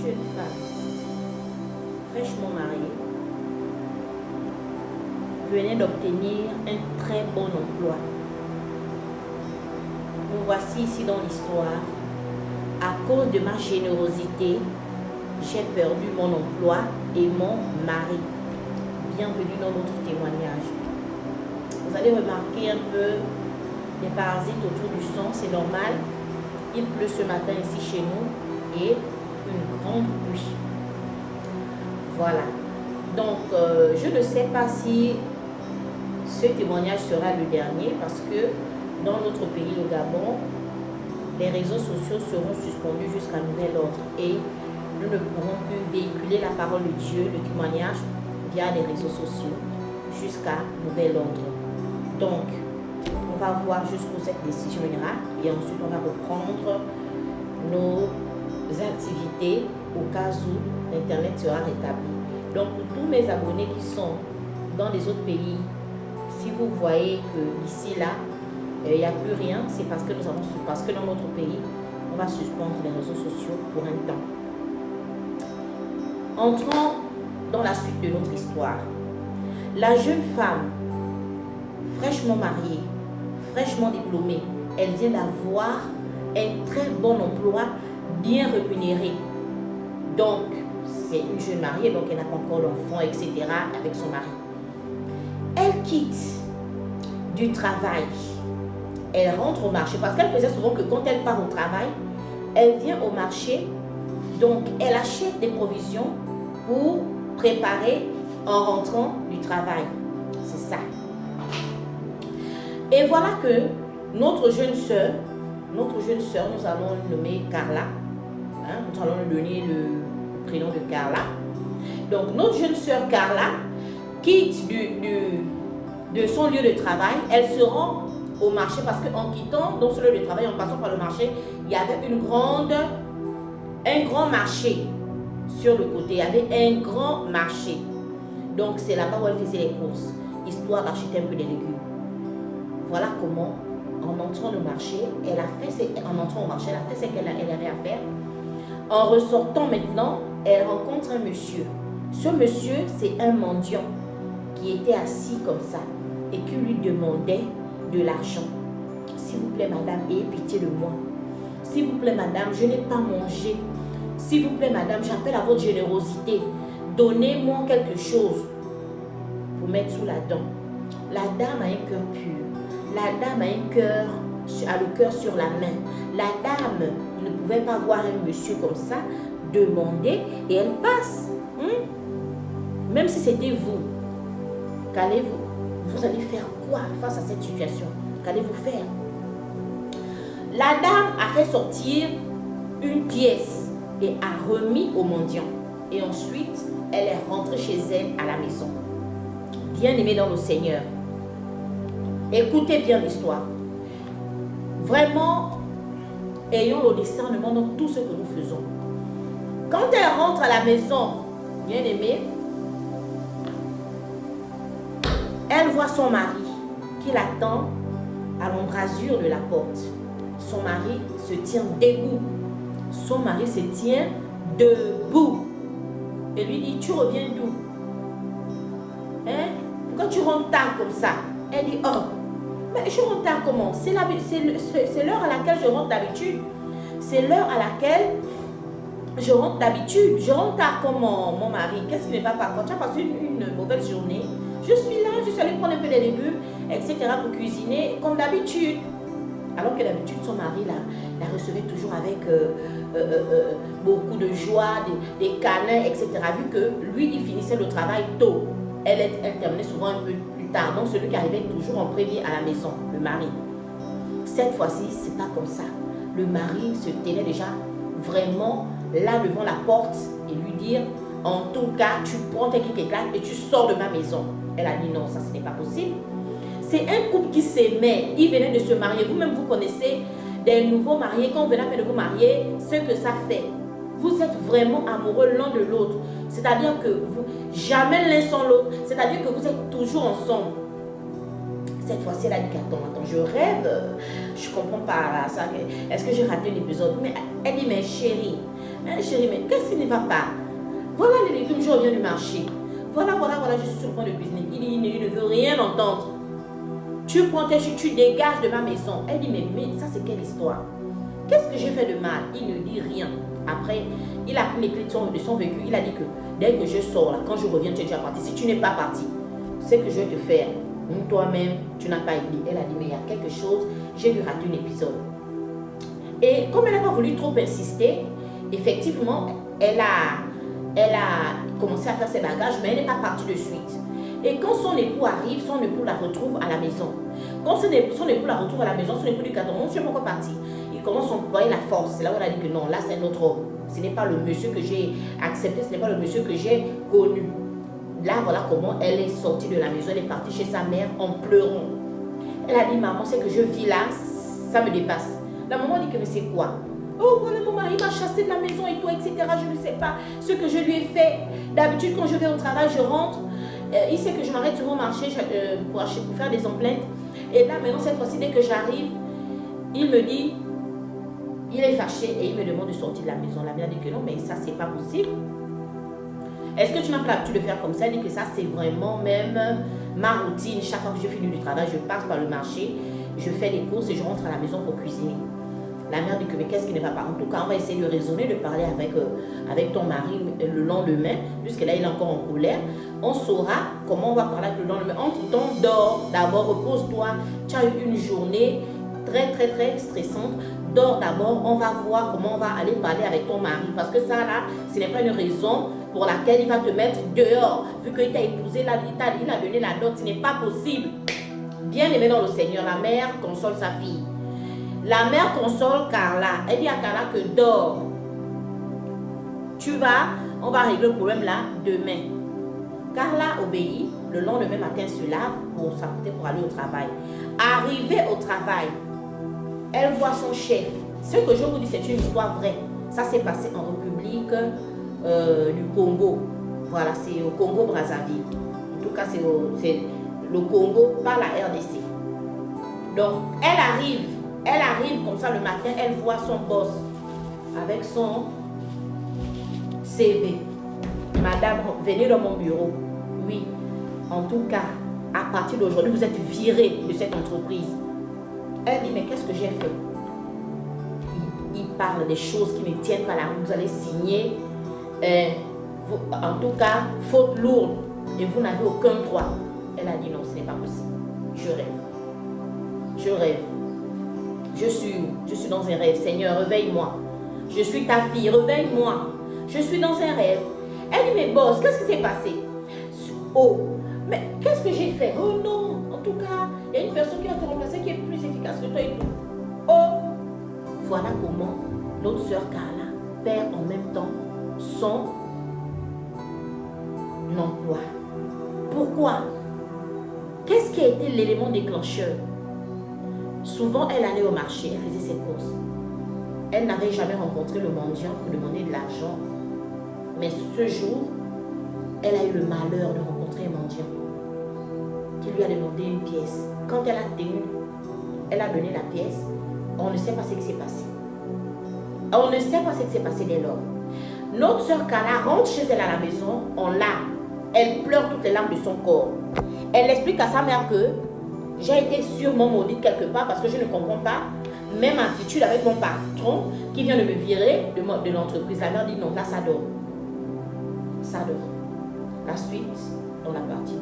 jeune femme fraîchement mariée venait d'obtenir un très bon emploi. Nous voici ici dans l'histoire. À cause de ma générosité, j'ai perdu mon emploi et mon mari. Bienvenue dans notre témoignage. Vous allez remarquer un peu les parasites autour du sang, c'est normal. Il pleut ce matin ici chez nous et une grande pluie. Voilà. Donc, je ne sais pas si ce témoignage sera le dernier parce que dans notre pays, le Gabon, les réseaux sociaux seront suspendus jusqu'à nouvel ordre et nous ne pourrons plus véhiculer la parole de Dieu, le témoignage, via les réseaux sociaux jusqu'à nouvel ordre. Donc, on va voir jusqu'où cette décision ira et ensuite on va reprendre nos activités au cas où l'Internet sera rétabli. Donc, pour tous mes abonnés qui sont dans les autres pays, si vous voyez que ici, là, il n'y a plus rien, c'est parce que parce que dans notre pays, on va suspendre les réseaux sociaux pour un temps. Entrons dans la suite de notre histoire. La jeune femme, fraîchement mariée, fraîchement diplômée, elle vient d'avoir un très bon emploi, bien rémunéré. Donc, c'est une jeune mariée, donc elle n'a pas encore d'enfant, etc. avec son mari. Elle quitte du travail. Elle rentre au marché parce qu'elle faisait souvent que quand elle part au travail, elle vient au marché, donc elle achète des provisions pour préparer en rentrant du travail. C'est ça. Et voilà que notre jeune sœur, nous allons le nommer Carla. Nous allons lui donner le prénom de Carla. Donc notre jeune sœur Carla quitte de son lieu de travail. Elle se rend au marché parce qu'en quittant dans ce lieu de travail, en passant par le marché, il y avait un grand marché sur le côté. Il y avait un grand marché. Donc c'est là-bas où elle faisait les courses, histoire d'acheter un peu des légumes. Voilà comment, en entrant au marché, elle a fait ce qu'elle avait à faire. En ressortant maintenant, elle rencontre un monsieur. Ce monsieur, c'est un mendiant qui était assis comme ça et qui lui demandait de l'argent. S'il vous plaît, madame, ayez pitié de moi. S'il vous plaît, madame, je n'ai pas mangé. S'il vous plaît, madame, j'appelle à votre générosité. Donnez-moi quelque chose pour mettre sous la dent. La dame a un cœur pur. La dame a le cœur sur la main. La dame ne pouvait pas voir un monsieur comme ça demander et elle passe. Même si c'était vous, vous allez faire quoi face à cette situation? Qu'allez-vous faire? La dame a fait sortir une pièce et a remis au mendiant. Et ensuite, elle est rentrée chez elle à la maison. Bien-aimée dans le Seigneur, écoutez bien l'histoire. Vraiment, ayons le discernement dans tout ce que nous faisons. Quand elle rentre à la maison, bien-aimée, elle voit son mari qui l'attend à l'embrasure de la porte. Son mari se tient debout. Son mari se tient debout. Et lui dit, tu reviens d'où? Pourquoi tu rentres tard comme ça? Elle dit, oh, mais je rentre tard comment? C'est l'heure à laquelle je rentre d'habitude. C'est l'heure à laquelle je rentre d'habitude. Je rentre tard comme mon mari. Qu'est-ce qui ne va pas? Quand tu as passé une mauvaise journée, je suis là, je suis allée prendre un peu des légumes, etc. pour cuisiner comme d'habitude. Alors que d'habitude, son mari la recevait toujours avec beaucoup de joie, des câlins, etc. Vu que lui, il finissait le travail tôt. Elle terminait souvent un peu plus tard. Donc, celui qui arrivait toujours en premier à la maison, le mari. Cette fois-ci, c'est pas comme ça. Le mari se tenait déjà vraiment là devant la porte et lui dire, en tout cas, tu prends tes clics éclates et tu sors de ma maison. Elle a dit non, ça ce n'est pas possible. C'est un couple qui s'aimait, ils venaient de se marier. Vous-même, vous connaissez des nouveaux mariés. Quand vous venez à peine de vous marier, ce que ça fait. Vous êtes vraiment amoureux l'un de l'autre. C'est-à-dire que vous, jamais l'un sans l'autre. C'est-à-dire que vous êtes toujours ensemble. Cette fois-ci, elle a dit attends, je rêve. Je comprends pas ça. Est-ce que j'ai raté un épisode? Mais elle dit, mais chérie, Hein, chérie, mais qu'est-ce qui ne va pas? Voilà les légumes, je reviens du marché. Voilà, je suis sur le point de cuisiner. Il ne veut rien entendre. Tu prends tes choses, tu dégages de ma maison. Elle dit, mais ça c'est quelle histoire? Qu'est-ce que j'ai fait de mal? Il ne dit rien. Après, il a pris les clés de son véhicule. Il a dit que dès que je sors, là, quand je reviens, tu es déjà parti. Si tu n'es pas parti, c'est que je vais te faire. Toi-même, tu n'as pas aidé. Elle a dit, mais il y a quelque chose. J'ai dû rater un épisode. Et comme elle n'a pas voulu trop insister, effectivement, elle a commencé à faire ses bagages, mais elle n'est pas partie de suite. Et quand son époux arrive, son époux la retrouve à la maison. Quand son époux la retrouve à la maison, son époux lui dit, on ne sait pas pourquoi partir. Il commence à employer la force. C'est là où elle a dit que non, là c'est un autre homme. Ce n'est pas le monsieur que j'ai accepté, ce n'est pas le monsieur que j'ai connu. Là, voilà comment elle est sortie de la maison. Elle est partie chez sa mère en pleurant. Elle a dit, maman, c'est que je vis là, ça me dépasse. La maman dit que mais c'est quoi? Oh, voilà, mon mari m'a chassé de la maison et tout, etc. Je ne sais pas ce que je lui ai fait. D'habitude, quand je vais au travail, je rentre. Il sait que je m'arrête sur mon marché pour faire des emplettes. Et là, maintenant, cette fois-ci, dès que j'arrive, il me dit, il est fâché et il me demande de sortir de la maison. La mère dit que non, mais ça, c'est pas possible. Est-ce que tu n'as pas l'habitude de faire comme ça? Elle dit que ça, c'est vraiment même ma routine. Chaque fois que je finis du travail, je passe par le marché, je fais des courses et je rentre à la maison pour cuisiner. La mère dit que mais qu'est-ce qui ne va pas? En tout cas, on va essayer de raisonner, de parler avec ton mari le lendemain, puisque là, il est encore en colère. On saura comment on va parler avec le lendemain. Entre-temps, dors, d'abord, repose-toi. Tu as eu une journée très, très, très stressante. Dors d'abord, on va voir comment on va aller parler avec ton mari. Parce que ça, là, ce n'est pas une raison pour laquelle il va te mettre dehors. Vu qu'il t'a épousé, là, il a donné la dot. Ce n'est pas possible. Bien aimé dans le Seigneur, la mère console sa fille. La mère console Carla. Elle dit à Carla que dors. On va régler le problème là demain. Carla obéit. Le lendemain matin, se lave pour s'apprêter pour aller au travail. Arrivée au travail, elle voit son chef. Ce que je vous dis, c'est une histoire vraie. Ça s'est passé en République du Congo. Voilà, c'est au Congo-Brazzaville. En tout cas, c'est le Congo, pas la RDC. Donc, elle arrive comme ça le matin, elle voit son boss avec son CV. Madame, venez dans mon bureau. Oui, en tout cas, à partir d'aujourd'hui, vous êtes virée de cette entreprise. Elle dit, mais qu'est-ce que j'ai fait? Il parle des choses qui ne tiennent pas la route. Vous allez signer, en tout cas, faute lourde, et vous n'avez aucun droit. Elle a dit, non, ce n'est pas possible. Je rêve. Je suis dans un rêve. Seigneur, réveille-moi. Je suis ta fille, réveille-moi. Je suis dans un rêve. Elle dit, mais boss, qu'est-ce qui s'est passé? Oh, mais qu'est-ce que j'ai fait? Oh non, en tout cas, il y a une personne qui va te remplacer qui est plus efficace que toi et tout. Oh, voilà comment notre sœur Carla perd en même temps son emploi. Pourquoi? Qu'est-ce qui a été l'élément déclencheur? Souvent, elle allait au marché, elle faisait ses courses. Elle n'avait jamais rencontré le mendiant pour demander de l'argent. Mais ce jour, elle a eu le malheur de rencontrer un mendiant qui lui a demandé une pièce. Quand elle a donné la pièce, on ne sait pas ce qui s'est passé. On ne sait pas ce qui s'est passé dès lors. Notre soeur Carla rentre chez elle à la maison en larmes. Elle pleure toutes les larmes de son corps. Elle explique à sa mère que j'ai été sûrement maudite quelque part parce que je ne comprends pas même attitude avec mon patron qui vient de me virer de l'entreprise. La mère dit non, là ça dort. Ça dort. La suite dans la partie 2.